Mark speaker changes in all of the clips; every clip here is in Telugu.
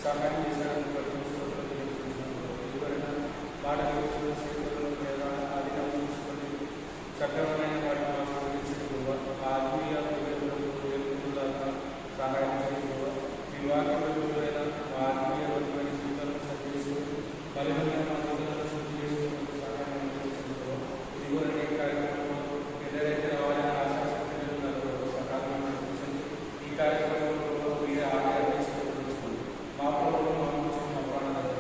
Speaker 1: సహాయం చేశారని ఎవరైనా వాటిని ఆధీనం చట్టపరమైన వాటిని ఆత్మీయ సహాయం చేయడం వివాహమైన ఆత్మీయ జీవితాలను సరిచేసి బలమైన సహాయం ఇదిగోనే కార్యక్రమం ఎదురైతే రావాలని ఆశాశక్తి సకాలంలో నడిపించండి. ఈ కార్యక్రమంలో మీరే ఆదాయం మా ప్రభుత్వం మా ప్రాణాలు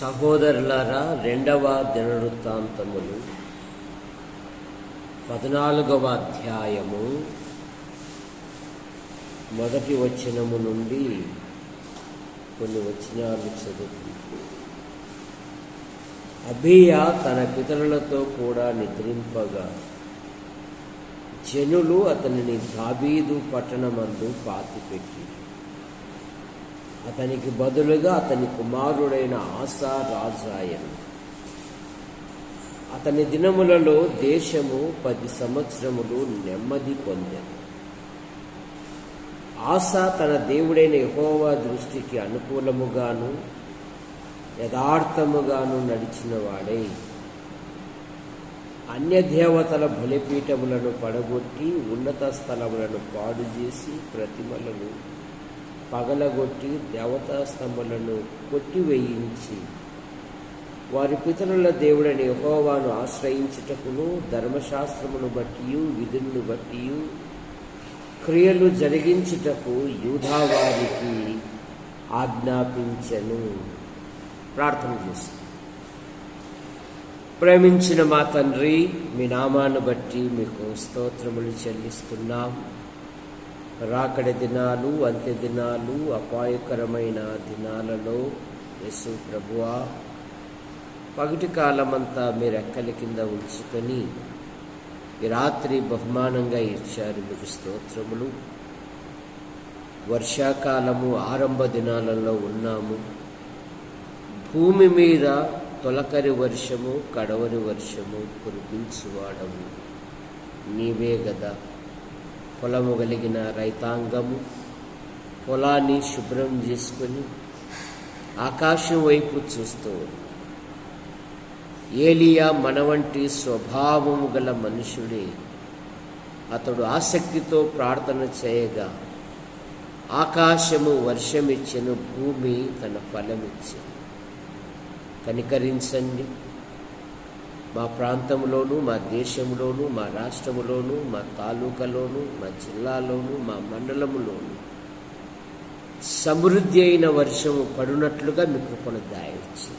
Speaker 2: సహోదరులారా, రెండవ దినవృత్తాంతములు 14వ అధ్యాయము 1వ వచనము నుండి కొన్ని వచనాలు చదువు. అబీయా తన పితరులతో కూడా నిద్రింపగా జనులు అతనిని దావీదు పట్టణమందు పాతిపెట్టి అతనికి బదులుగా అతని కుమారుడైన ఆసా రాజాయను. అతని దినములలో దేశము 10 సంవత్సరములు నెమ్మది పొందెను. ఆసా తన దేవుడైన యెహోవా దృష్టికి అనుకూలముగాను యథార్థముగాను నడిచిన వాడై అన్యదేవతల బలిపీఠములను పడగొట్టి ఉన్నత స్థలములను పాడు చేసి ప్రతిమలను పగలగొట్టి దేవతా స్తంభములను కొట్టివేయించి వారి పితరుల దేవుడైన యెహోవాను ఆశ్రయించుటకును ధర్మశాస్త్రమును బట్టియు విధులను బట్టియు క్రియలు జరిగించుటకు యూదా వారికి ఆజ్ఞాపించెను. ప్రార్థన చేసి, ప్రేమించిన మా తండ్రి, మీ నామాన్ని బట్టి మీకు స్తోత్రములు చెల్లిస్తున్నాం. రాకడి దినాలు, అంత్య దినాలు, అపాయకరమైన దినాలలో యేసు ప్రభువా, పగటి కాలమంతా మీరు రెక్కల కింద ఉంచుకొని ఈ రాత్రి బహుమానంగా ఇచ్చారు. మీకు స్తోత్రములు. వర్షాకాలము ఆరంభ దినాలలో ఉన్నాము. భూమి మీద తొలకరి వర్షము, కడవరి వర్షము కురిపించువాడము నీవే గదా. పొలము కలిగిన రైతాంగము పొలాన్ని శుభ్రం చేసుకొని ఆకాశం వైపు చూస్తూ, ఏలియా మన వంటి స్వభావము గల మనుషుడే. అతడు ఆసక్తితో ప్రార్థన చేయగా ఆకాశము వర్షమిచ్చెను, భూమి తన ఫలమిచ్చెను. కనికరించండి. మా ప్రాంతంలోనూ, మా దేశంలోనూ, మా రాష్ట్రంలోనూ, మా తాలూకాలోనూ, మా జిల్లాలోనూ, మా మండలంలోనూ సమృద్ధి అయిన వర్షము పడునట్లుగా మీ కృపను దయచేయండి.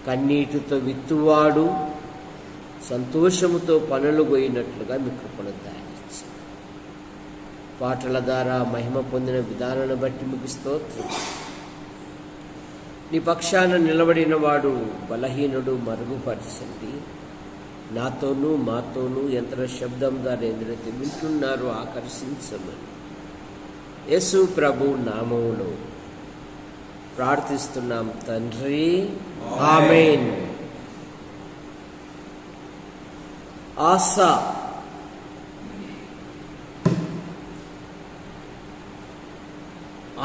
Speaker 2: కన్నీటితో విత్తువాడు సంతోషముతో పనులు పోయినట్లుగా మీ కృపను దయచేయండి. పాటల ద్వారా మహిమ పొందిన విధానాన్ని బట్టి మీకు స్తోత్రం. నీ పక్షాన నిలబడిన వాడు బలహీనుడు మరుగుపరచండి. నాతోనూ మాతోనూ యంత్ర శబ్దం ద్వారా ఎందరైతే వింటున్నారో ఆకర్షించమని యేసు ప్రభు నామములో ప్రార్థిస్తున్నాం తండ్రి, ఆమేన్. ఆసా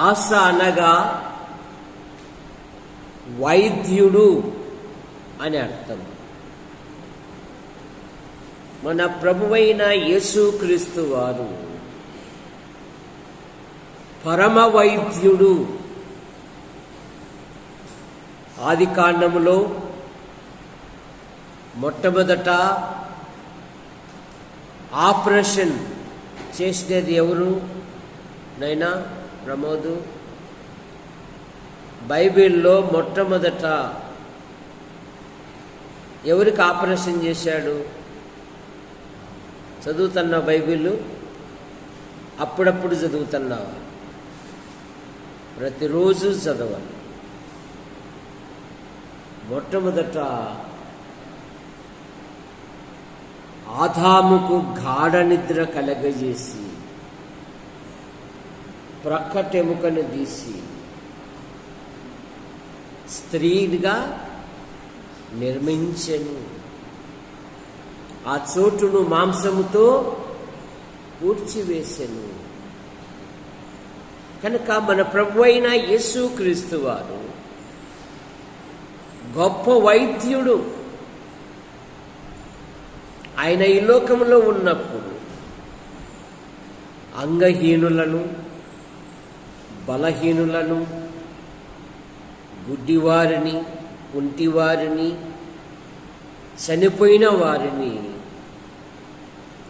Speaker 2: ఆస అనగా వైద్యుడు అని అర్థం. మన ప్రభువైన యేసుక్రీస్తు వారు పరమ వైద్యుడు. ఆదికాండములో మొట్టమొదట ఆపరేషన్ చేసినది ఎవరు నైనా ప్రమోదు? బైబిల్లో మొట్టమొదట ఎవరికి ఆపరేషన్ చేశాడు? చదువుతున్నా బైబిల్? అప్పుడప్పుడు చదువుతున్నావా? ప్రతిరోజు చదవాలి. మొట్టమొదట ఆదాముకు గాఢ నిద్ర కలగజేసి ప్రక్కటెముకను తీసి స్త్రీగా నిర్మించెను. ఆ చోటును మాంసముతో పూడ్చివేసెను. కనుక మన ప్రభువైన యేసుక్రీస్తు వారు గొప్ప వైద్యుడు. ఆయన ఈ లోకంలో ఉన్నప్పుడు అంగహీనులను, బలహీనులను, గుడ్డివారిని, కుంటివారిని, చనిపోయిన వారిని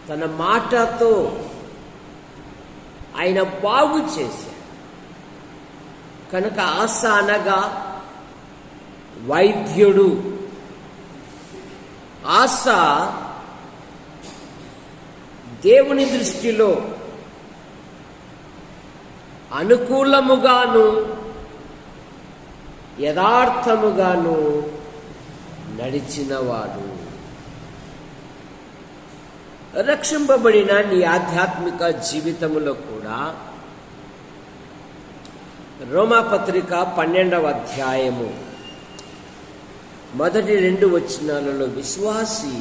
Speaker 2: తన మాటతో ఆయన బాగు చేశాడు. కనుక ఆస అనగా వైద్యుడు. ఆస దేవుని దృష్టిలో అనుకూలముగాను యథార్థముగాను నడిచినవాడు. రక్షింపబడిన నీ ఆధ్యాత్మిక జీవితములో కూడా రోమాపత్రిక 12వ అధ్యాయము మొదటి 2 వచనాలలో విశ్వాసి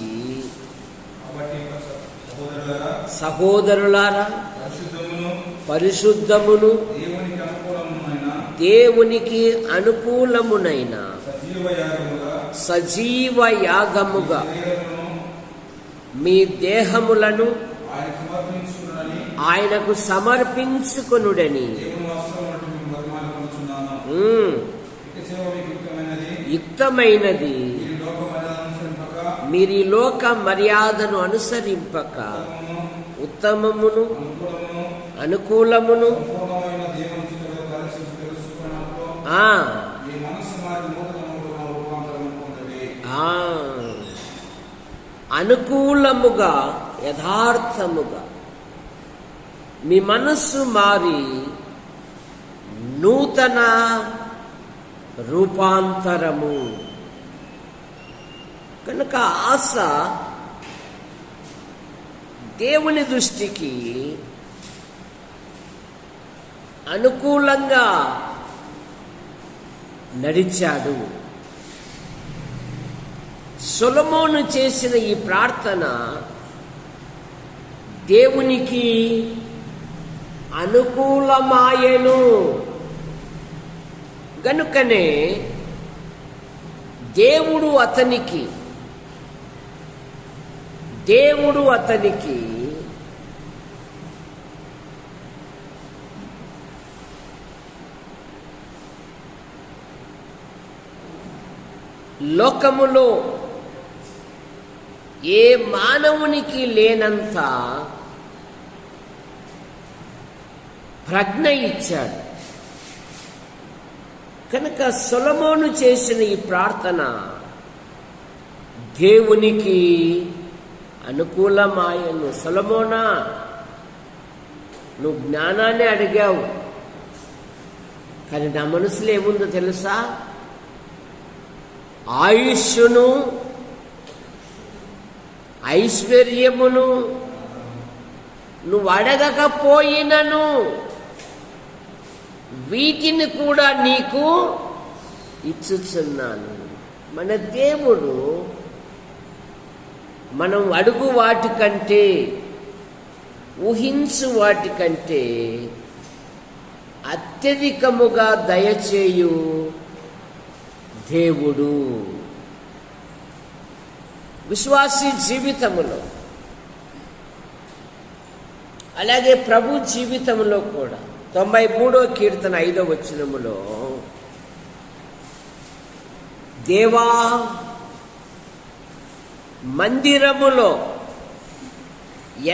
Speaker 2: సహోదరులారా పరిశుద్ధమును దేవునికి అనుకూలమునైన సజీవ యాగముగా మీ దేహములను ఆయనకు సమర్పించుకొనుడని యుక్తమైనది. మీరు ఈ లోక మర్యాదను అనుసరింపక ఉత్తమమును అనుకూలమును అనుకూలముగా యథార్థముగా మీ మనస్సు మారి నూతన రూపాంతరము. కనుక ఆశ దేవుని దృష్టికి అనుకూలంగా నడిచాడు. సొలొమోను చేసిన ఈ ప్రార్థన దేవునికి అనుకూలమాయెను. గనుకనే దేవుడు అతనికి లోకములో ఏ మానవునికి లేనంత ప్రజ్ఞ ఇచ్చాడు. కనుక సొలొమోను చేసిన ఈ ప్రార్థన దేవునికి అనుకూలమాయను. సొలొమోనా, నువ్వు జ్ఞానాన్ని అడిగావు, కానీ నా మనసులో ఏముందో తెలుసా? ఆయుష్ను ఐశ్వర్యమును నువ్వు అడగకపోయినను వీటిని కూడా నీకు ఇచ్చుచున్నాను. మన దేవుడు మనం అడుగు వాటికంటే ఊహించు వాటికంటే అత్యధికముగా దయచేయు దేవుడు. విశ్వాసి జీవితములో అలాగే ప్రభు జీవితంలో కూడా 93వ కీర్తన 5వ వచనములో, దేవా మందిరములో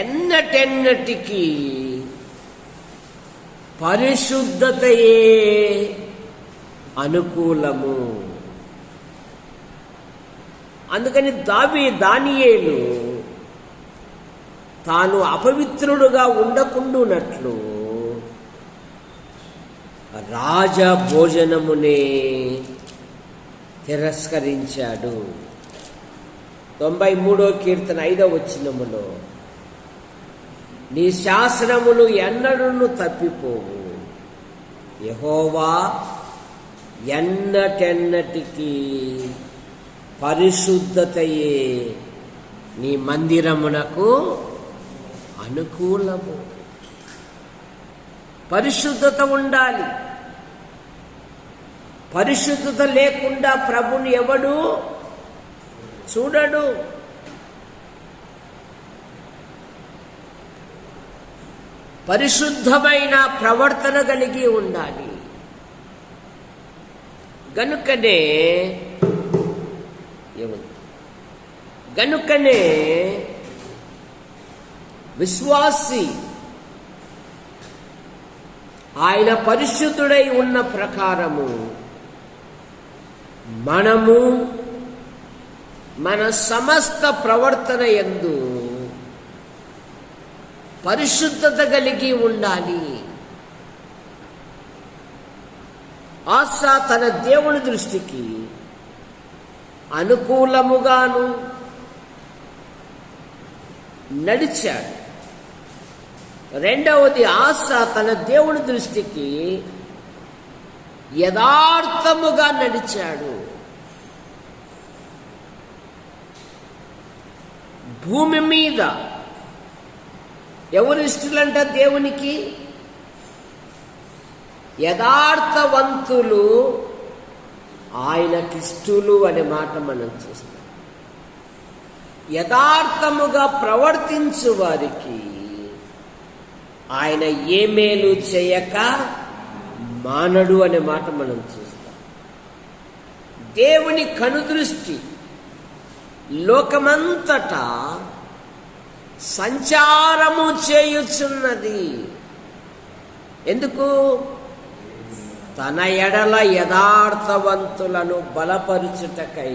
Speaker 2: ఎన్నటెన్నటికీ పరిశుద్ధతయే అనుకూలము. అందుకని దానియేలు తాను అపవిత్రుడుగా ఉండకుండానట్లు రాజ భోజనమునే తిరస్కరించాడు. 93వ కీర్తన 5వ వచనములో, నీ శాసనములు ఎన్నడూ తప్పిపోవు, యెహోవా ఎన్నటెన్నటికీ పరిశుద్ధతయే నీ మందిరమునకు అనుకూలము. పరిశుద్ధత ఉండాలి. పరిశుద్ధత లేకుండా ప్రభుని ఎవడు చూడడు. పరిశుద్ధమైన ప్రవర్తన కలిగి ఉండాలి. గనుకనే విశ్వాసి ఆయన పరిశుద్ధుడై ఉన్న ప్రకారము మనము మన సమస్త ప్రవర్తన యందు పరిశుద్ధత కలిగి ఉండాలి. ఆసా తన దేవుని దృష్టికి అనుకూలముగాను నడిచాడు. రెండవది, ఆసా తన దేవుని దృష్టికి యథార్థముగా నడిచాడు. భూమి మీద ఎవరు ఇష్టలంట దేవునికి? యథార్థవంతులు ఆయనకిష్టులు అనే మాట మనం చూస్తాం. యథార్థముగా ప్రవర్తించు వారికి ఆయన ఏ మేలు చేయక మానడు అనే మాట మనం చూస్తాం. దేవుని కనుదృష్టి లోకమంతటా సంచారము చేయుచున్నది. ఎందుకు? తన ఎడల యథార్థవంతులను బలపరుచుటకై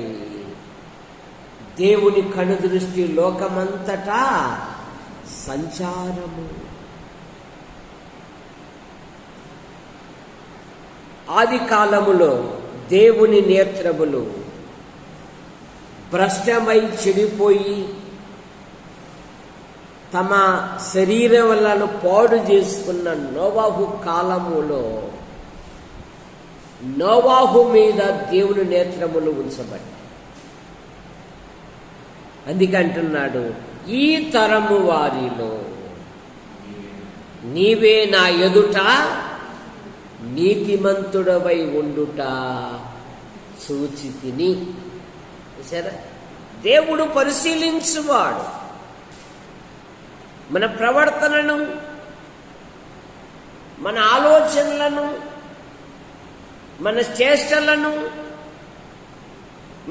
Speaker 2: దేవుని కనుదృష్టి లోకమంతటా సంచారము. ఆది కాలములో దేవుని నేత్రములు భ్రష్టమై చెడిపోయి తమ శరీరములను పాడు చేసుకున్న నోవాహు కాలములో నోవాహు మీద దేవుని నేత్రములు ఉంచబడ్డాయి. అందుకంటున్నాడు, ఈ తరము వారిలో నీవే నా ఎదుట నీతిమంతుడవై ఉండుట చూచితిని. సరే, దేవుడు పరిశీలించువాడు. మన ప్రవర్తనను, మన ఆలోచనలను, మన చేష్టలను,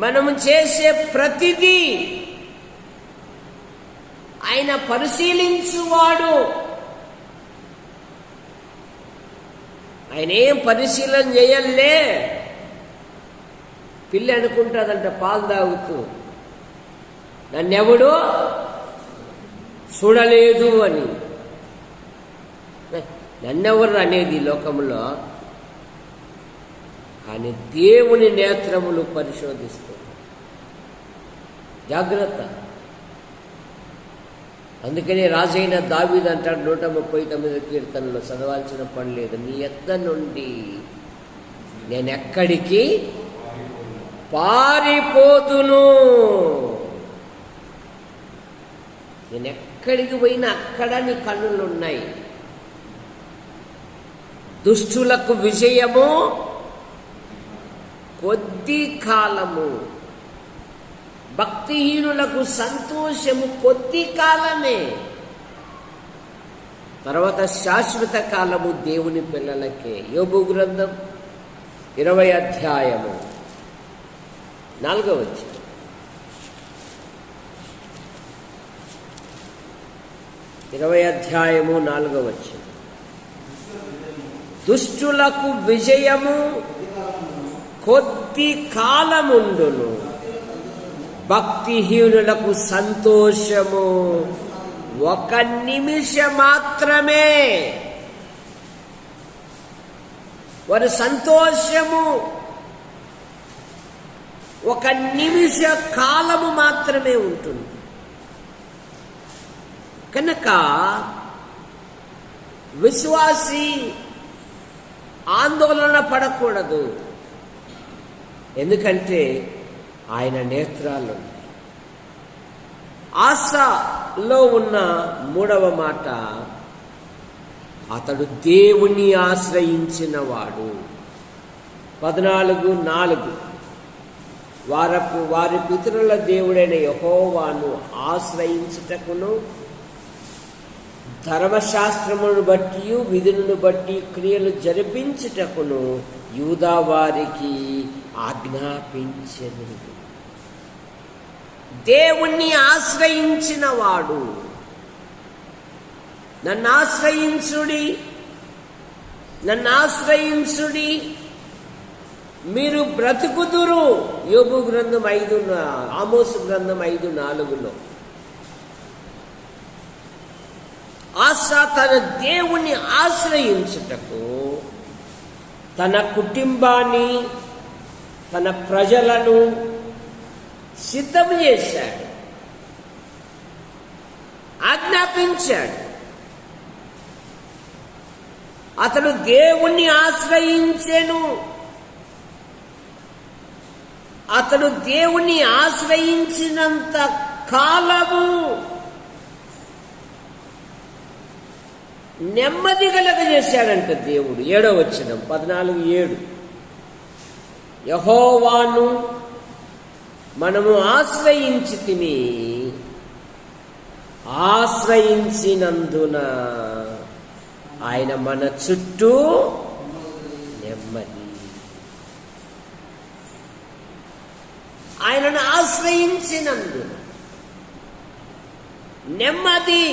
Speaker 2: మనము చేసే ప్రతిదీ ఆయన పరిశీలించువాడు. ఆయన ఏం పరిశీలన చేయలే. పిల్లి అనుకుంటుందంట పాలు తాగుతూ, నన్నెవడో చూడలేదు అని. నన్నెవరు అనేది లోకంలో, కానీ దేవుని నేత్రములు పరిశోధిస్తుంది. జాగ్రత్త. అందుకనే రాజైన దావీదు అంటాడు 139 కీర్తనలో, చదవాల్సిన పని లేదు, నీ యొద్ద నుండి నేనెక్కడికి పారిపోదును. నేను ఎక్కడికి పోయినా అక్కడ నీ కన్నులు ఉన్నాయి. దుష్టులకు విజయము కొద్ది కాలము, భక్తిహీనులకు సంతోషము కొద్ది కాలమే, తర్వాత శాశ్వత కాలము దేవుని పిల్లలకే. యోబు గ్రంథం 20వ అధ్యాయము 4వ వచనం. 20వ అధ్యాయము 4వ వచనం. దుష్టులకు విజయము కొద్ది కాలముండును, భక్తిహీనులకు సంతోషము ఒక నిమిషం మాత్రమే. వారి సంతోషము ఒక నిమిష కాలము మాత్రమే ఉంటుంది. కనుక విశ్వాసి ఆందోళన పడకూడదు. ఎందుకంటే ఆయన నేత్రాలు ఉన్నాయి. ఆశలో ఉన్న 3వ మాట, అతడు దేవుని ఆశ్రయించినవాడు. 14:4 వారి పితరుల దేవుడైన యెహోవాను ఆశ్రయించుటకును, ధర్మశాస్త్రమును బట్టి విధులను బట్టి క్రియలు జరిపించుటకును యూదా వారికి ఆజ్ఞాపించెను. దేవుణ్ణి ఆశ్రయించిన వాడు, నన్ను ఆశ్రయించుడి మీరు బ్రతుకుదురు. యోబు గ్రంథం 5, ఆమోసు గ్రంథం 5:4. ఆశ తన దేవుణ్ణి ఆశ్రయించుటకు తన కుటుంబాన్ని, తన ప్రజలను సిద్ధం చేశాడు, ఆజ్ఞాపించాడు. అతడు దేవుణ్ణి ఆశ్రయించెను. అతడు దేవుణ్ణి ఆశ్రయించినంత కాలము నెమ్మది కలగజేశాడంట దేవుడు. 7వ వచనం 14:7. యెహోవాను మనము ఆశ్రయించితిమి, ఆశ్రయించినందున ఆయన మన చుట్టూ నెమ్మది. ఆయనను ఆశ్రయించినందున నెమ్మది,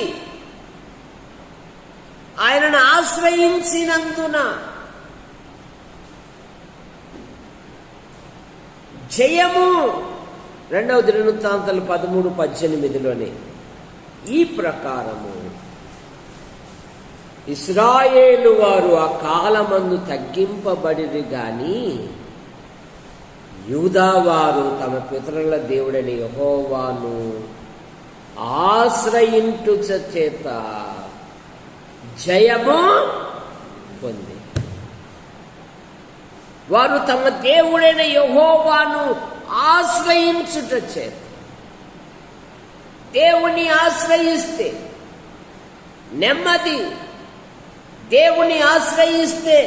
Speaker 2: ఆయనను ఆశ్రయించినందున జయము. 2వ దినవృత్తాంతాలు 13:18. ఈ ప్రకారము ఇశ్రాయేలు వారు ఆ కాలమందు తగ్గింపబడిరి గాని యూదా వారు తమ పితరుల దేవుడైన యెహోవాను ఆశ్రయించుట చేత జయము పొంది. వారు తమ దేవుడైన యెహోవాను ఆశ్రయించుట చేత, దేవుని ఆశ్రయిస్తే నెమ్మది, దేవుని ఆశ్రయిస్తే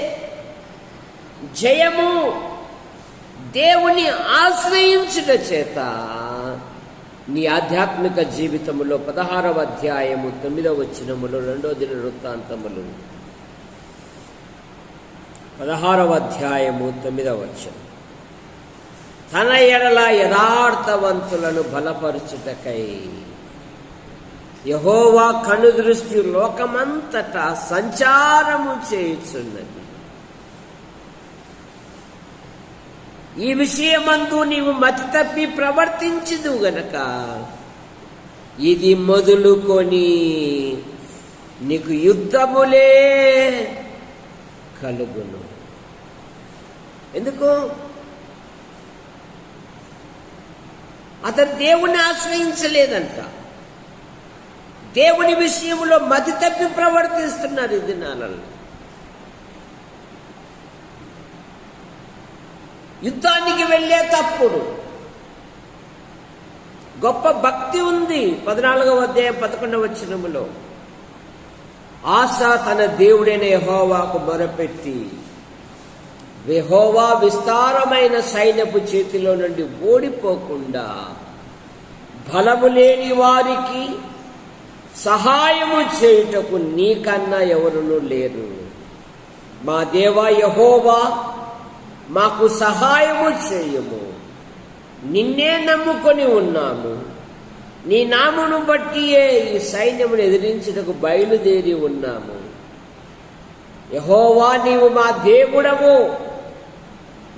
Speaker 2: జయము. దేవుని ఆశ్రయించుట చేత నీ ఆధ్యాత్మిక జీవితములో 16వ అధ్యాయము 9వ వచనములో 2వ దినవృత్తాంతములు 16వ అధ్యాయము 9వ వచనం, తన ఎడల యథార్థవంతులను బలపరచుటకై యెహోవా కనుదృష్టి లోకమంతటా సంచారము చేయుచున్నది. ఈ విషయమందు నీవు మతి తప్పి ప్రవర్తించదు గనక ఇది మొదలుకొని నీకు యుద్ధములే కలుగును. ఎందుకు? అతను దేవుణ్ణి ఆశ్రయించలేదంట. దేవుని విషయంలో మతి తప్పి ప్రవర్తిస్తున్నారు ఈ దినాలలో. యుద్ధానికి వెళ్ళే తప్పుడు గొప్ప భక్తి ఉంది. 14వ అధ్యాయం 11వ వచనములో ఆసా తన దేవుడైన యెహోవాకు మొరపెట్టి యెహోవా విస్తారమైన సైన్యపు చేతిలో నుండి ఓడిపోకుండా బలము లేని వారికి సహాయము చేయుటకు నీకన్నా ఎవరునూ లేరు. మా దేవా యెహోవా, మాకు సహాయము చేయము. నిన్నే నమ్ముకొని ఉన్నాము. నీ నామమును బట్టియే ఈ సైన్యమును ఎదిరించుటకు బయలుదేరి ఉన్నాము. యెహోవా, నీవు మా దేవుడవు.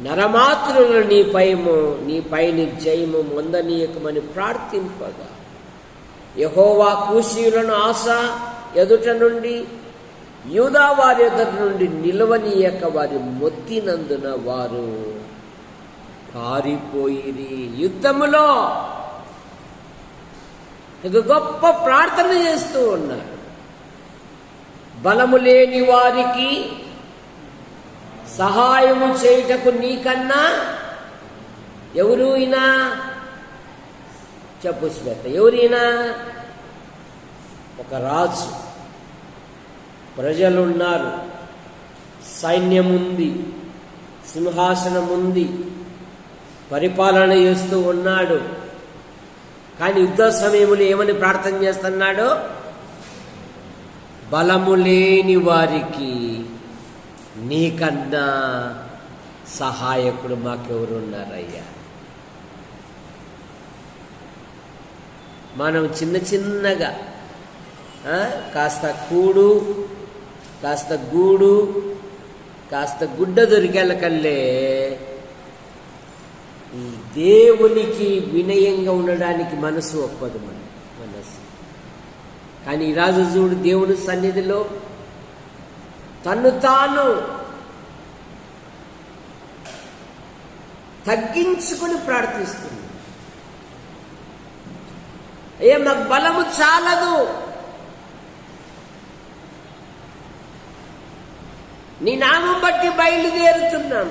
Speaker 2: నరమాత్రులు నీపైని జయము పొందనీయకమని ప్రార్థింపగా యెహోవా కూషీయులను ఆసా ఎదుట నుండి యూదా వారి ఎదుట నుండి నిలవనీయక వారి మొత్తినందున వారు పారిపోయిరి. యుద్ధములో ఇక గొప్ప ప్రార్థన చేస్తూ ఉన్నారు. బలము లేని వారికి సహాయము చేయుటకు నీకన్నా ఎవరు ఈయన? చెప్పు శ్వేత, ఎవరైనా? ఒక రాజు, ప్రజలున్నారు, సైన్యం ఉంది, సింహాసనం ఉంది, పరిపాలన చేస్తూ ఉన్నాడు. కానీ యుద్ధ సమయంలో ఏమని ప్రార్థన చేస్తున్నాడు? బలము లేని వారికి నీకన్నా సహాయకుడు మాకెవరున్నారయ్యా. మనం చిన్నగా కాస్త కూడు, కాస్త గూడు, కాస్త గుడ్డ దొరికేళ్ళకల్లే ఈ దేవునికి వినయంగా ఉండడానికి మనసు ఒప్పదు. మనసు కానీ ఈ రాజు చూడు, దేవుని సన్నిధిలో తన్ను తాను తగ్గించుకుని ప్రార్థిస్తుంది. మాకు బలము చాలదు, నీ నామం బట్టి బయలుదేరుతున్నాం,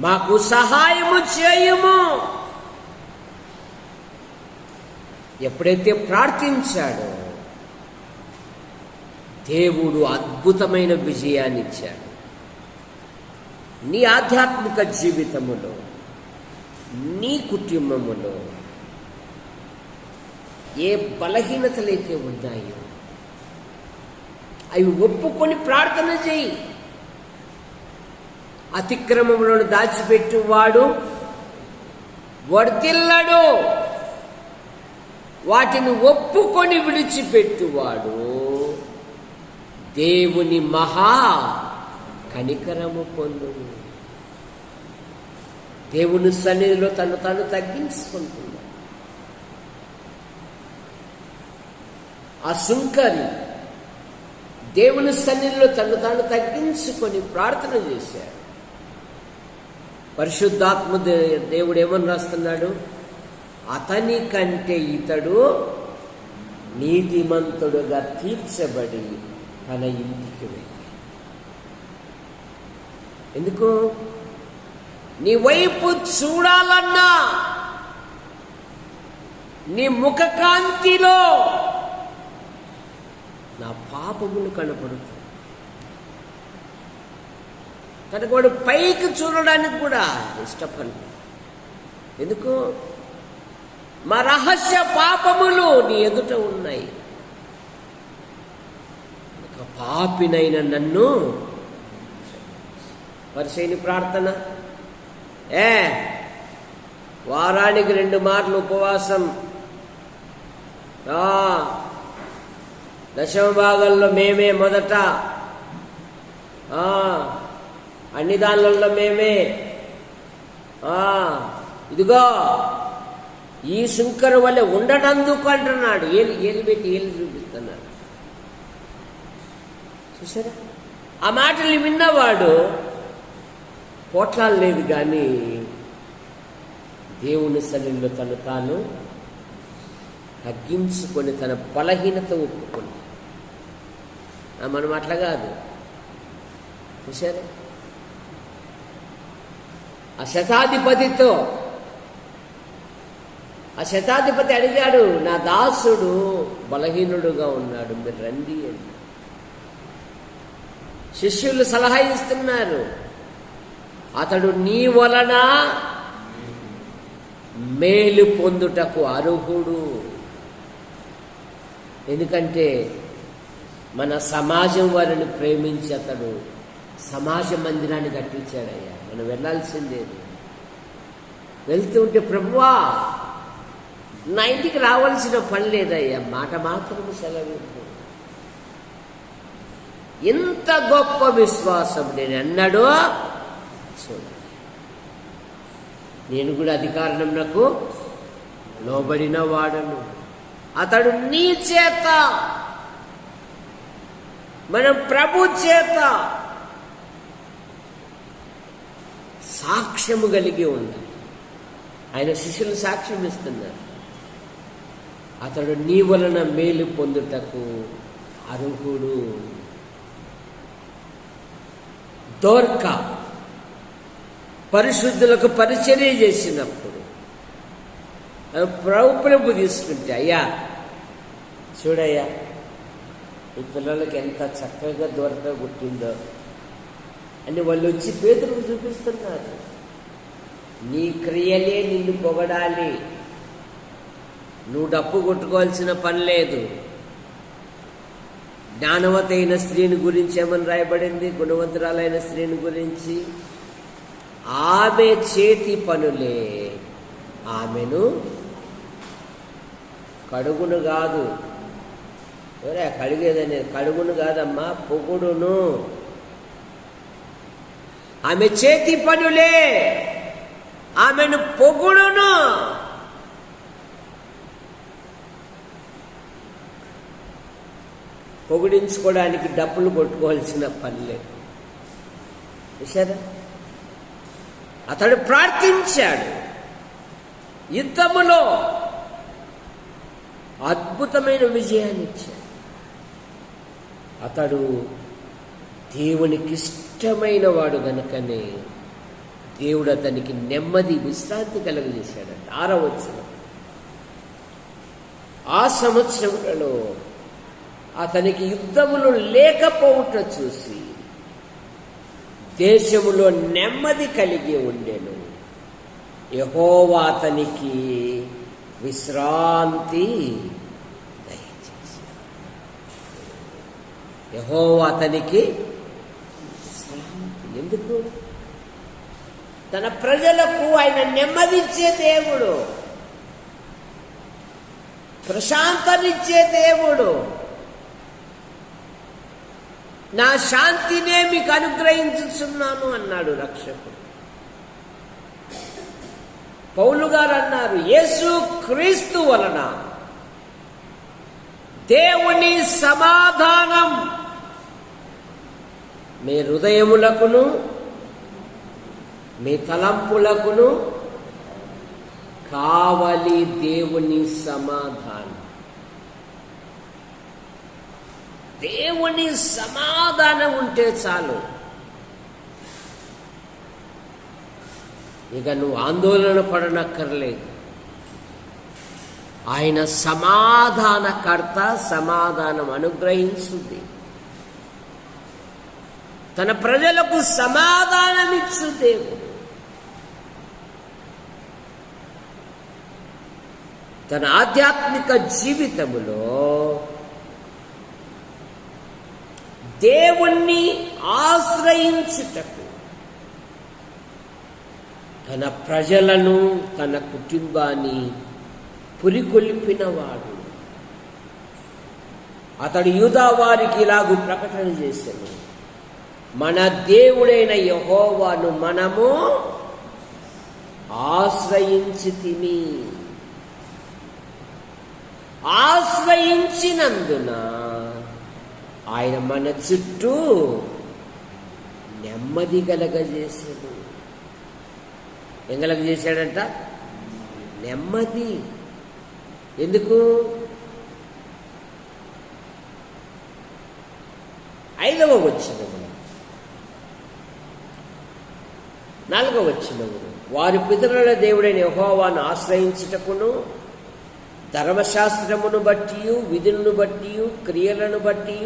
Speaker 2: మాకు సహాయము చేయము. ఎప్పుడైతే ప్రార్థించాడో దేవుడు అద్భుతమైన విజయాన్ని ఇచ్చాడు. నీ ఆధ్యాత్మిక జీవితములో, నీ కుటుంబములో ఏ బలహీనతలైతే ఉన్నాయో అవి ఒప్పుకొని ప్రార్థన చేయి. అతిక్రమములను దాచిపెట్టువాడు వర్ధిల్లడు, వాటిని ఒప్పుకొని విడిచిపెట్టువాడు దేవుని మహా కనికరము పొందును. దేవుని సన్నిధిలో తను తగ్గించుకుంటున్నాడు. ఆ సుంకరి దేవుని సన్నిధిలో తను తగ్గించుకొని ప్రార్థన చేశాడు. పరిశుద్ధాత్మ దేవుడు ఏమని రాస్తున్నాడు? అతని కంటే ఇతడు నీతిమంతుడుగా తీర్చబడి తన ఇంటికి వెళ్ళి. ఎందుకు? నీ వైపు చూడాలన్నా నీ ముఖకాంతిలో నా పాపములు కనపడుతుంది. కనుక వాడు పైకి చూడడానికి కూడా ఇష్టపడదు. ఎందుకు? మా రహస్య పాపములు నీ ఎదుట ఉన్నాయి. ఒక పాపినైన నన్ను పరిశీలి ప్రార్థన. వారానికి 2 మార్లు ఉపవాసం, దశమ భాగాల్లో మేమే మొదట, అన్ని దానిలలో మేమే. ఇదిగో ఈ సుంకరు వల్ల ఉండనందుకు అంటున్నాడు. ఏలు పెట్టి ఏలు చూపిస్తున్నాడు. చూసారా? ఆ మాటలు విన్నవాడు పోట్లాడలేదు, కానీ దేవుని సన్నిధిలో తాను తగ్గించుకొని తన బలహీనత ఒప్పుకొని. మనం అట్లా కాదు. చూసారా? ఆ శతాధిపతితో ఆ శతాధిపతి అడిగాడు, నా దాసుడు బలహీనుడుగా ఉన్నాడు, మీరు రండి అని. శిష్యులు సలహా ఇస్తున్నారు, అతడు నీ వలన మేలు పొందుటకు అర్హుడు. ఎందుకంటే మన సమాజం వారిని ప్రేమించి అతడు సమాజ మందిరాన్ని కట్టించాడయ్యా. మనం వెళ్ళాల్సిందే. వెళ్తూ ఉంటే, ప్రభువా నా ఇంటికి రావాల్సిన పని లేదయ్యా, మాట మాత్రం సెలవు. ఎంత గొప్ప విశ్వాసం నేను అన్నాడో చూడండి. నేను కూడా అధికారణమునకు లోబడిన వాడను. అతడు నీ చేత, మనం ప్రభు చేత సాక్ష్యము కలిగి ఉండాలి. ఆయన శిష్యులు సాక్ష్యం ఇస్తున్నారు, అతడు నీ వలన మేలు పొందుటకు అర్హుడు. దోర్క పరిశుద్ధులకు పరిచర్య చేసినప్పుడు ప్రభు తీసుకుంటే, అయ్యా చూడయ్యా ఈ పిల్లలకి ఎంత చక్కగా దోర్క పుట్టిందో అని వాళ్ళు వచ్చి పేతురుకు చూపిస్తున్నారు. నీ క్రియలే నిన్ను పొగడాలి, నువ్వు డప్పు కొట్టుకోవాల్సిన పని లేదు. జ్ఞానవతైన స్త్రీని గురించి ఏమని రాయబడింది? గుణవంతురాలైన స్త్రీని గురించి, ఆమె చేతి పనులే ఆమెను కడుగును కాదు, ఎవరే కడిగేదని, కడుగును కాదమ్మా, పొగుడును. ఆమె చేతి పనులే ఆమెను పొగుడును. పొగిడించుకోవడానికి డప్పులు కొట్టుకోవాల్సిన పని లేదు. చూసారా, అతడు ప్రార్థించాడు. యుద్ధములో అద్భుతమైన విజయాన్ని ఇచ్చాడు. అతడు దేవునికి ఇష్టమైన వాడు గనుకనే దేవుడు అతనికి నెమ్మది, విశ్రాంతి కలుగజేశాడు. 6వ వచనం. ఆ సంవత్సరములలో అతనికి యుద్ధములు లేకపోవుట చూసి దేశములో నెమ్మది కలిగి ఉండెను. యెహోవా అతనికి విశ్రాంతి దయచేసి. యెహోవా అతనికి విశ్రాంతి. ఎందుకు? తన ప్రజలకు ఆయన నెమ్మదిచ్చే దేవుడు, ప్రశాంతనిచ్చే దేవుడు. నా శాంతినే మీకు అనుగ్రహించుచున్నాను అన్నాడు రక్షకుడు. పౌలు గారు అన్నారు, యేసు క్రీస్తు వలన దేవుని సమాధానం మీ హృదయములకును మీ తలంపులకును కావాలి. దేవుని సమాధానం, దేవుని సమాధానం ఉంటే చాలు. ఇక నువ్వు ఆందోళన పడనక్కర్లేదు. ఆయన సమాధానకర్త, సమాధానం అనుగ్రహించుద్ది. తన ప్రజలకు సమాధానమిచ్చు దేవుడు. తన ఆధ్యాత్మిక జీవితములో దేవుణ్ణి ఆశ్రయించుటకు తన ప్రజలను, తన కుటుంబాన్ని పురికొల్పినవాడు. అతడు యూదా వారికి ఇలాగూ ప్రకటన చేశాను, మన దేవుడైన యెహోవాను మనము ఆశ్రయించితిమి. ఆశ్రయించినందున ఆయన మన చుట్టూ నెమ్మది కలగజేశాడు. ఏం కలగజేశాడంట? నెమ్మది. ఎందుకు? 5వ వచనము, 4వ వచనము, వారి పితరుల దేవుడైన యెహోవాను ఆశ్రయించుటకును ధర్మశాస్త్రమును బట్టి, విధులను బట్టి, క్రియలను బట్టి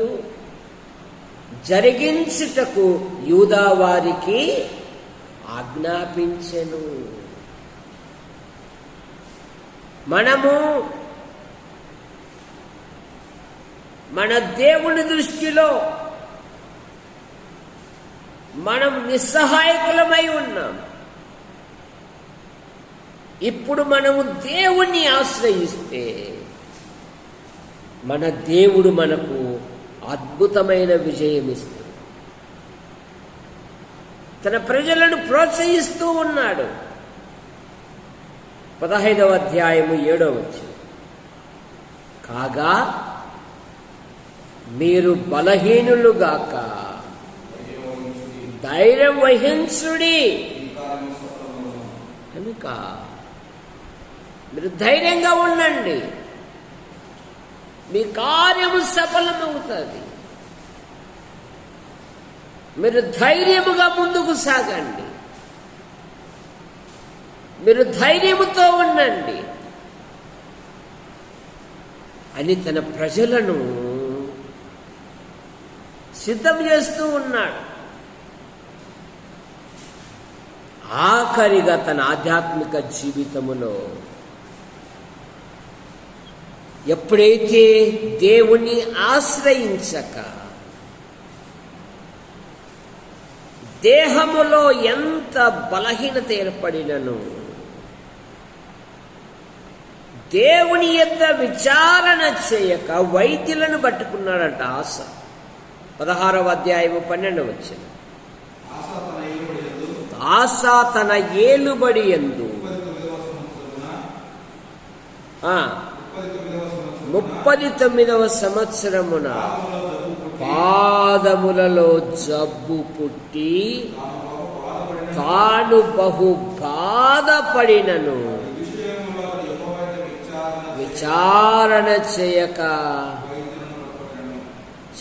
Speaker 2: జరిగించుటకు యూదా వారికి ఆజ్ఞాపించెను. మనము మన దేవుని దృష్టిలో మనం నిస్సహాయకులమై ఉన్నాం. ఇప్పుడు మనము దేవుణ్ణి ఆశ్రయిస్తే మన దేవుడు మనకు అద్భుతమైన విజయం ఇస్తాడు. తన ప్రజలను ప్రోత్సహిస్తూ ఉన్నాడు. 15వ అధ్యాయము 7వ వచనం. కాగా మీరు బలహీనులుగాక ధైర్యం వహించుడి. కనుక మీరు ధైర్యంగా ఉండండి, మీ కార్యము సఫలమవుతుంది. మీరు ధైర్యముగా ముందుకు సాగండి, మీరు ధైర్యముతో ఉండండి అని తన ప్రజలను సిద్ధం చేస్తూ ఉన్నాడు. ఆఖరిగా తన ఆధ్యాత్మిక జీవితములో ఎప్పుడైతే దేవుణ్ణి ఆశ్రయించక దేహములో ఎంత బలహీనత ఏర్పడినను దేవుని యొద్ద విచారణ చేయక వైద్యులను పట్టుకున్నాడట ఆస. 16వ అధ్యాయము 12వ వచనం. ఆస తన ఏలుబడి యందు 39వ సంవత్సరమున పాదములలో జబ్బు పుట్టి తాను బహు బాధపడినను విచారణ చేయక.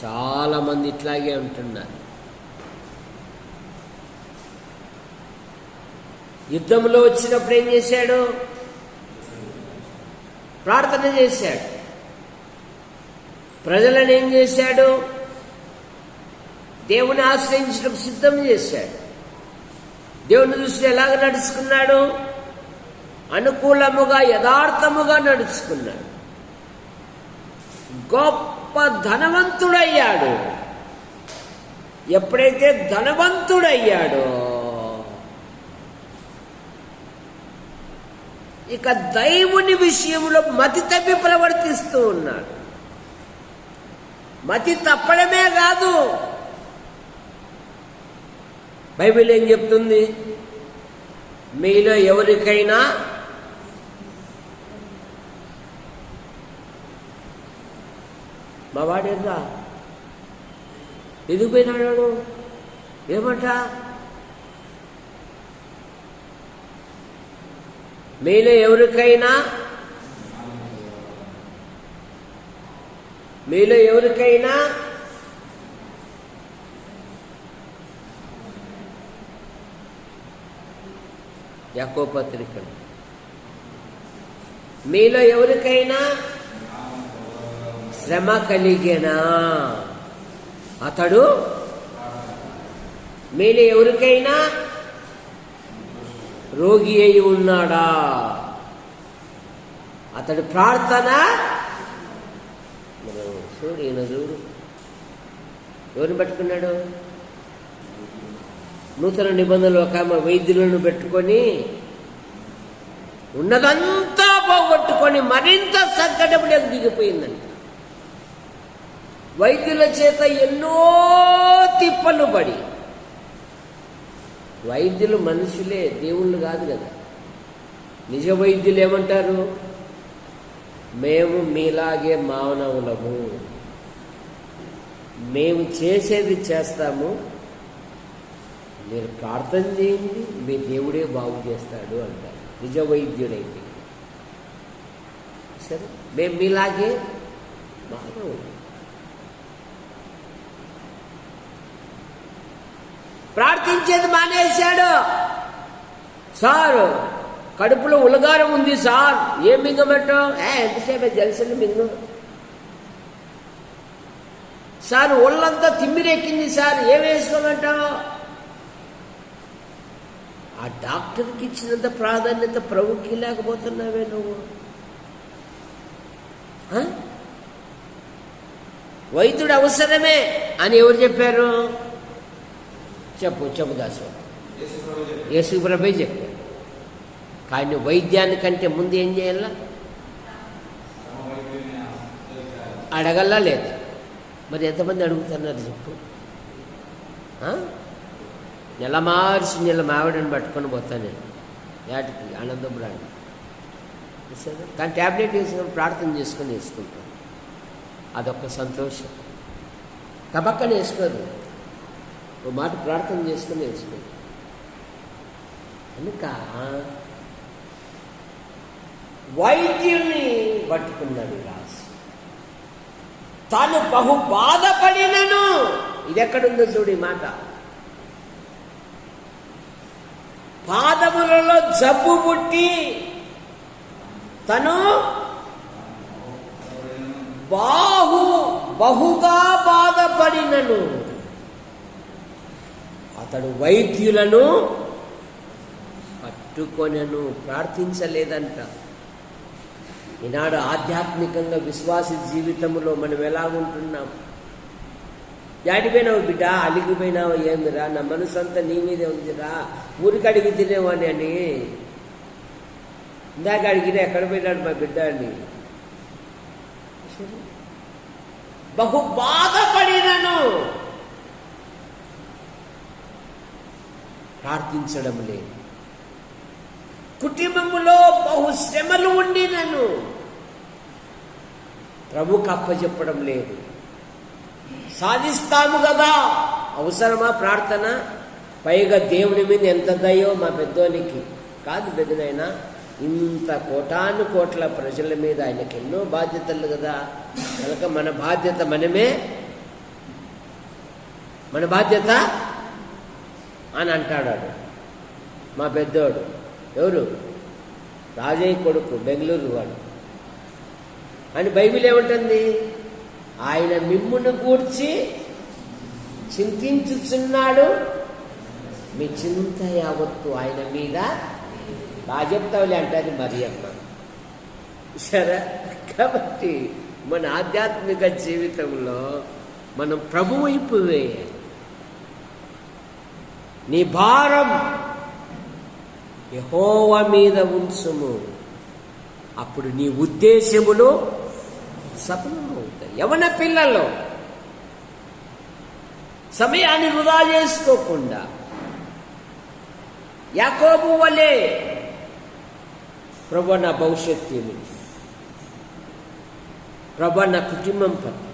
Speaker 2: చాలా మంది ఇట్లాగే ఉంటున్నారు. యుద్ధంలో వచ్చినప్పుడు ఏం చేశాడు? ప్రార్థన చేశాడు. ప్రజలను ఏం చేశాడు? దేవుని ఆశ్రయించడం సిద్ధం చేశాడు. దేవుని దృష్టిలో ఎలాగ నడుచుకున్నాడు? అనుకూలముగా యథార్థముగా నడుచుకున్నాడు. గొప్ప ధనవంతుడయ్యాడు. ఎప్పుడైతే ధనవంతుడయ్యాడో ఇక దైవుని విషయంలో మతి తప్పి ప్రవర్తిస్తూ ఉన్నాడు. మతి తప్పడమే కాదు, బైబిల్ ఏం చెప్తుంది? మీలో ఎవరికైనా మా వాడేదా ఎదిగిపోయినాడు ఏమంట? మీలో ఎవరికైనా యాకోబు పత్రిక, మీలో ఎవరికైనా శ్రమ కలిగేనా అతడు, మీలో ఎవరికైనా రోగి అయి ఉన్నాడా అతడు ప్రార్థన చూడు. ఈయన చూడు ఎవరిని పట్టుకున్నాడు? నూతన నిబంధనలు ఒక ఆమె వైద్యులను పెట్టుకొని ఉన్నదంతా పోగొట్టుకొని మరింత సంకటంలోకి దిగిపోయిందంట. వైద్యుల చేత ఎన్నో తిప్పలు పడి, వైద్యులు మనుషులే, దేవుళ్ళు కాదు కదా. నిజ వైద్యులు ఏమంటారు? మేము మీలాగే మానవులము, మేము చేసేది చేస్తాము, మీరు ప్రార్థన చేయండి, మీ దేవుడే బాగు చేస్తాడు అంటారు నిజ వైద్యుడైతే. సరే, మేము మీలాగే మానవులు. ప్రార్థించేది మానేశాడు. సారు కడుపులో ఉలగారం ఉంది సార్, ఏం మింగమంటావు? ఎంతసేపు జలసలు మింగు. సార్ ఒళ్ళంతా తిమ్మిరెక్కింది సార్, ఏం వేసుకోమంటావు? ఆ డాక్టర్కి ఇచ్చినంత ప్రాధాన్యత ప్రభుకి లేకపోతున్నావే నువ్వు. వైద్యుడు అవసరమే అని ఎవరు చెప్పారు? చెప్పు దాసు, యేసు ప్రభువే చెప్పారు. కానీ వైద్యానికంటే ముందు ఏం చేయాల? అడగల్లా లేదా? మరి ఎంతమంది అడుగుతున్నారు చెప్పు? నెల మార్చి నెల మావిడని పట్టుకొని పోతాను నేను యాటికి, ఆనందపురాన్ని. కానీ ట్యాబ్లెట్ వేసినప్పుడు ప్రార్థన చేసుకొని వేసుకుంటాను, అదొక సంతోషం. తబక్కని వేసుకోదు, ఓ మాట ప్రార్థన చేసుకుని వేసుకోదు. కనుక వైద్యుని పట్టుకున్నాడు రాసు. తాను బహు బాధపడినను, ఇది ఎక్కడుందో చూడు ఈ మాట. పాదములలో జబ్బు పుట్టి తను బహుగా బాధపడినను అతడు వైద్యులను పట్టుకొనను. ప్రార్థించలేదంట. ఈనాడు ఆధ్యాత్మికంగా విశ్వాస జీవితంలో మనం ఎలా ఉంటున్నాం? యాడిపోయినావు బిడ్డ, అలిగిపోయినావు ఏమిరా, నా మనసు అంతా నీ మీదే ఉందిరా, ఊరికి అడిగి తినేవాని అని. ఇందాక అడిగిన ఎక్కడ పోయినాడు మా బిడ్డ అని. బహు బాధపడినను ప్రార్థించడం లేదు. కుటుంబములో బహు శ్రమలు ఉండినను ప్రభుకు అప్పచెప్పడం లేదు. సాధిస్తాము కదా, అవసరమా ప్రార్థన? పైగా దేవుని మీద ఎంత దయో మా పెద్దోనికి. కాదు పెద్దనైనా, ఇంత కోటాను కోట్ల ప్రజల మీద ఆయనకి ఎన్నో బాధ్యతలు కదా. కనుక మన బాధ్యత మనమే, మన బాధ్యత అని అంటాడు మా పెద్దోడు. ఎవరు? రాజయ్య కొడుకు, బెంగళూరు వాడు. అని బైబిల్ ఏమంటుంది? ఆయన మిమ్మును గూర్చి చింతించుచున్నాడు, మీ చింత యావత్తు ఆయన మీద. బాగా చెప్తావులే అంటారు మరి అమ్మ. సరే, కాబట్టి మన ఆధ్యాత్మిక జీవితంలో మనం ప్రభు వైపు వేయాలి. నీ భారం యెహోవా మీద ఉంచుము, అప్పుడు నీ ఉద్దేశములు సఫలమవుతాయి. యవన పిల్లలు సమయాన్ని వృధా చేసుకోకుండా యాకోబు వలె ప్రభు నా భవిష్యత్తుని, ప్రభు నా కుటుంబం పట్ల,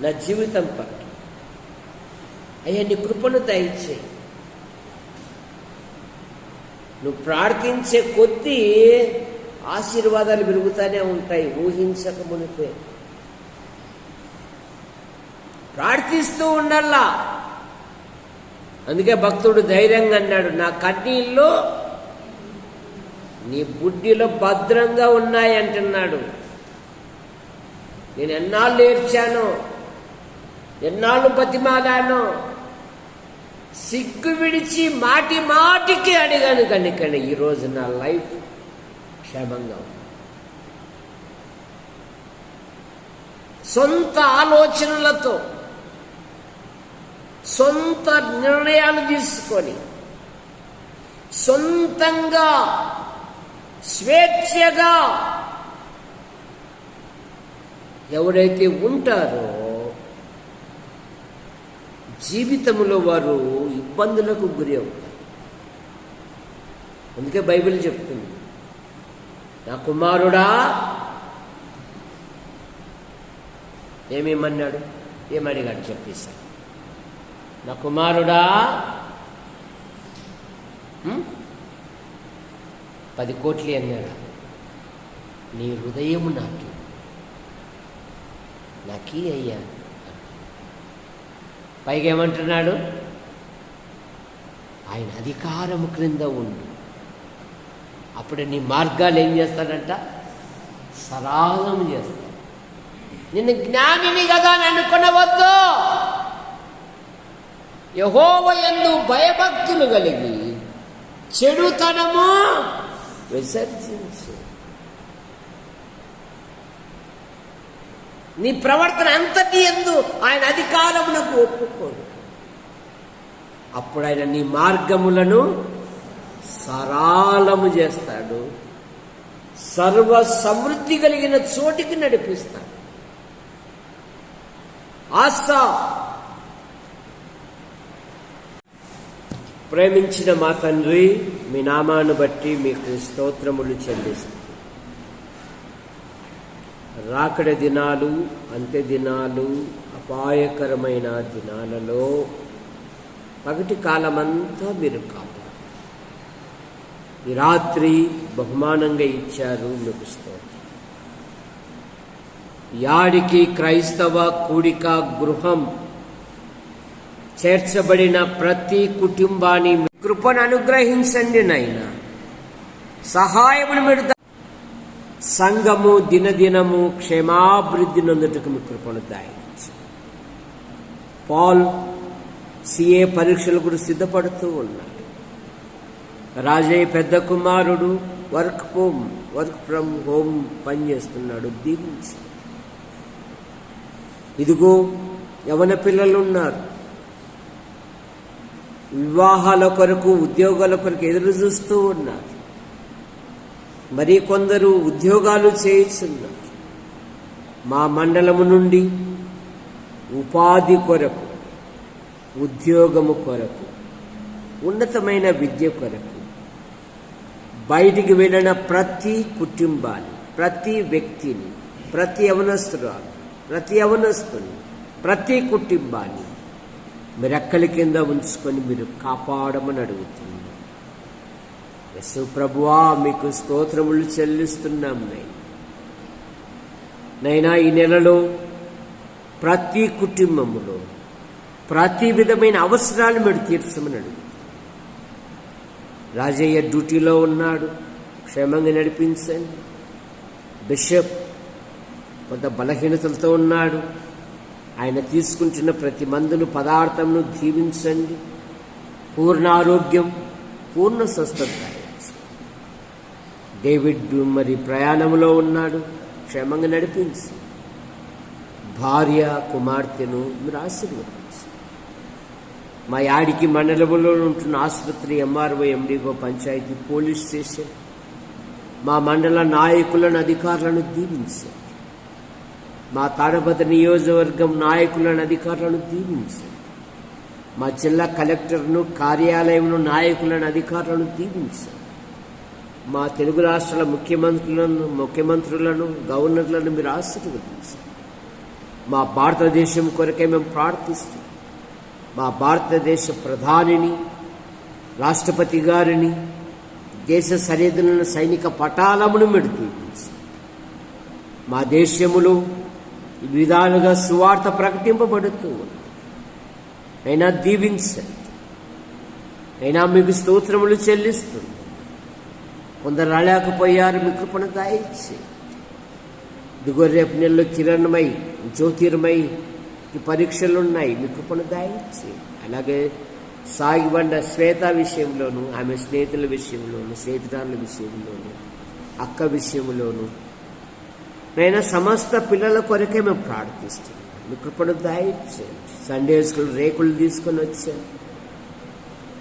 Speaker 2: నా జీవితం పట్ల అయ్యా నీ కృపను దయచేయి. నువ్వు ప్రార్థించే కొద్దీ ఆశీర్వాదాలు పెరుగుతూనే ఉంటాయి. ఊహించక మునిపే ప్రార్థిస్తూ ఉండాలా. అందుకే భక్తుడు ధైర్యంగా అన్నాడు, నా కన్నీళ్ళు నీ బుడ్డిలో భద్రంగా ఉన్నాయి అంటున్నాడు. నేను ఎన్నాళ్ళు ఏడ్చానో, ఎన్నాళ్ళు బతిమాలానో, సిగ్గు విడిచి మాటి మాటికి అడిగాను. కనుక ఈరోజు నా లైఫ్ క్షేమంగా ఉంది. సొంత ఆలోచనలతో సొంత నిర్ణయాలు తీసుకొని సొంతంగా స్వేచ్ఛగా ఎవరైతే ఉంటారో జీవితంలో వారు ఇబ్బందులకు గురి అవుతారు. అందుకే బైబిల్ చెప్తుంది, నా కుమారుడా ఏమేమన్నాడు, ఏమడిగాడు చెప్పేశాడు. నా కుమారుడా 10 కోట్లు అన్నాడు, నీ హృదయము నాకీ అయ్యా. పైగా ఏమంటున్నాడు, ఆయన అధికారము క్రింద ఉండు, అప్పుడు నీ మార్గాలు ఏం చేస్తాడంట? సరళం చేస్తాడు. నిన్ను జ్ఞానిని కదా అని అనుకునవద్దు. యెహోవా యందు భయభక్తులు కలిగి చెడుతనము విసర్జించు. నీ ప్రవర్తన అంతటి యందు ఆయన అధికారమునకు ఒప్పుకోడు. అప్పుడు ఆయన నీ మార్గములను సరళము చేస్తాడు. సర్వ సమృద్ధి కలిగిన చోటికి నడిపిస్తాడు. ఆశా ప్రేమించిన మా తండ్రి, మీ నామాను బట్టి మీకు స్తోత్రములు చెల్లిస్తాం. రాకడ దినాలు, అంత్య దినాలు, అపాయకరమైన దినాలలో పగటి కాలమంతా మీరు కాపాడు. ఈ రాత్రి బహుమానంగా ఇచ్చారు, మీకు స్తోత్రం. యాడికి క్రైస్తవ కూడిక గృహం చేర్చబడిన ప్రతి కుటుంబాన్ని కృపను అనుగ్రహించండి నాయనా. సహాయమును మీరు సంఘము దినదినము క్షేమాభివృద్ధి నొందుటకు మీ కృపను దయచేయండి. పాల్ సిఏ పరీక్షలు కూడా సిద్ధపడుతూ ఉన్నాడు. రాజయ్య పెద్ద కుమారుడు వర్క్ ఫ్రమ్ హోమ్ పనిచేస్తున్నాడు. దీవించి ఇదిగో యవన పిల్లలు ఉన్నారు, వివాహాల కొరకు ఉద్యోగాల కొరకు ఎదురు చూస్తూ ఉన్నారు. మరి కొందరు ఉద్యోగాలు చేయిస్తున్నారు. మా మండలము నుండి ఉపాధి కొరకు, ఉద్యోగము కొరకు, ఉన్నతమైన విద్య కొరకు బయటికి వెళ్ళిన ప్రతి కుటుంబాన్ని, ప్రతి వ్యక్తిని, ప్రతి యవనస్తుని, ప్రతి కుటుంబాన్ని మీరు రెక్కల కింద ఉంచుకొని మీరు కాపాడమని అడుగుతున్నాం. యేసు ప్రభువా, మీకు స్తోత్రములు చెల్లిస్తున్నాం నైనా. ఈ నెలలో ప్రతి కుటుంబములో ప్రతి విధమైన అవసరాలు మీరు తీర్చమని అడుగుతున్నాం. రాజయ్య డ్యూటీలో ఉన్నాడు, క్షేమంగా నడిపించండి. బిషప్ కొంత బలహీనతలతో ఉన్నాడు, ఆయన తీసుకుంటున్న ప్రతి మందును పదార్థంను దీవించండి. పూర్ణ ఆరోగ్యం, పూర్ణ స్వస్థత. డేవిడ్ మరి ప్రయాణంలో ఉన్నాడు, క్షేమంగా నడిపించి భార్య కుమార్తెను మీరు ఆశీర్వదించి. మా యాడికి మండలంలో ఉంటున్న ఆసుపత్రి, MRO, MDO, panchayat, police station, మా మండల నాయకులను, అధికారులను దీవించండి. మా తాడపత్రి నియోజకవర్గం నాయకులను, అధికారులను దీవించండి. మా జిల్లా కలెక్టర్ను, కార్యాలయంలో నాయకులను, అధికారులను దీవించండి. మా తెలుగు రాష్ట్రాల ముఖ్యమంత్రులను, గవర్నర్లను మీరు ఆశీర్వదించండి. మా భారతదేశం కొరకే మేము ప్రార్థిస్తాం. మా భారతదేశ ప్రధానిని, రాష్ట్రపతి గారిని, దేశ సరిహద్దులను, సైనిక పటాలమును మీరు దీవించండి. మా దేశములో ఈ విధాలుగా సువార్త ప్రకటింపబడుతూ ఉంది. అయినా దీవించండి. అయినా మీకు స్తోత్రములు చెల్లిస్తుంది. కొందరు రాలేకపోయారు, మీ కృపను దయచేయండి. ఇదిగో రేపు నెలలో కిరణమై, జ్యోతిర్మై ఈ పరీక్షలున్నాయి, మీ కృపను దయచేయండి. అలాగే సాగిబండ శ్వేత విషయంలోను, ఆమె స్నేహితుల విషయంలోను, స్నేహితురాళ్ళ విషయంలోను, అక్క విషయంలోను, నేను సమస్త పిల్లల కొరకే మేము ప్రార్థిస్తున్నాం. మీ కృపను దయచేయండి. సండే స్కూల్ రేకులు తీసుకొని వచ్చాను,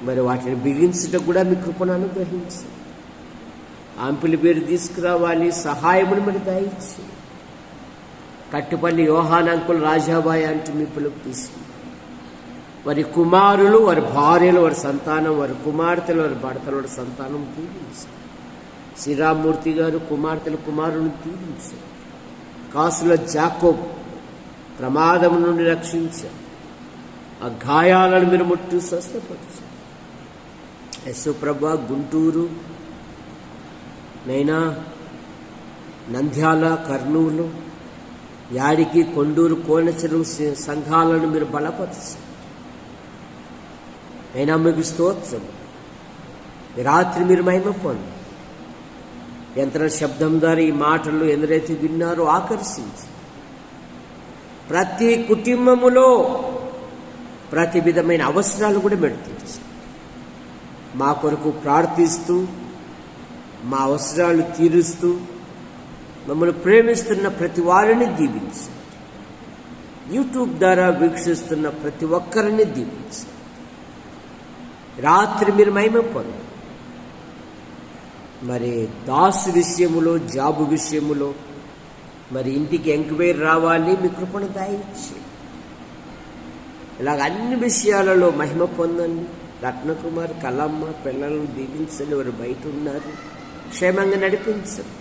Speaker 2: మరి వాటిని బిగించటం కూడా మీ కృపను అనుగ్రహించండి. ఆంపిలి పేరు తీసుకురావాలి, సహాయమును మరి దయచేయండి. కట్టుపల్లి యోహాన్ అంకుల్, రాజాబాయి అంటూ మీ పిలుపు తీసుకున్నారు. వారి కుమారులు, వారి భార్యలు, వారి సంతానం, వారి కుమార్తెలు, వారి భర్తలు, వారి సంతానం దీవించండి. శ్రీరామ్మూర్తి గారు కుమార్తెల కుమారుని దీవించండి. కాసుల జాకోబ్ ప్రమాదం నుండి రక్షించండి. ఆ గాయాలను మీరు ముట్టు స్వస్థపరచండి. యేసు ప్రభా, గుంటూరు నైనా, నంద్యాల, కర్నూలు, యాడికి, కొండూరు, కోనచెరువు సంఘాలను మీరు బలపరచండి. అయినా మీకు స్తోత్రం. రాత్రి మీరు మహిమ పొంది యంత్ర శబ్దం ద్వారా ఈ మాటలు ఎందరైతే విన్నారో ఆకర్షించి ప్రతి కుటుంబములో ప్రతి విధమైన అవసరాలు కూడా మెడితీర్చి మా కొరకు ప్రార్థిస్తూ మా అవసరాలు తీరుస్తూ మమ్మల్ని ప్రేమిస్తున్న ప్రతి వారిని దీవించండి. యూట్యూబ్ ద్వారా వీక్షిస్తున్న ప్రతి ఒక్కరిని దీవించండి. రాత్రి మీరు మహిమ పొందండి. మరి దాసు విషయములో, జాబు విషయములో మరి ఇంటికి ఎంక్వైరీ రావాలి, మీ కృపణ దయచేయండి. ఇలాగ అన్ని విషయాలలో మహిమ పొందండి. రత్నకుమార్, కలమ్మ పిల్లలను దీవించండి. వారు బయట ఉన్నారు, క్షేమంగా నడిపించండి.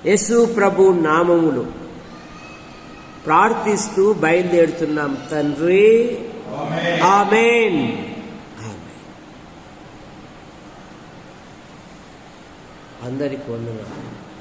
Speaker 2: యేసు ప్రభు నామములో ప్రార్థిస్తూ బయలుదేరుతున్నాం తండ్రి. ఆమేన్. అందరికి వందనాలు.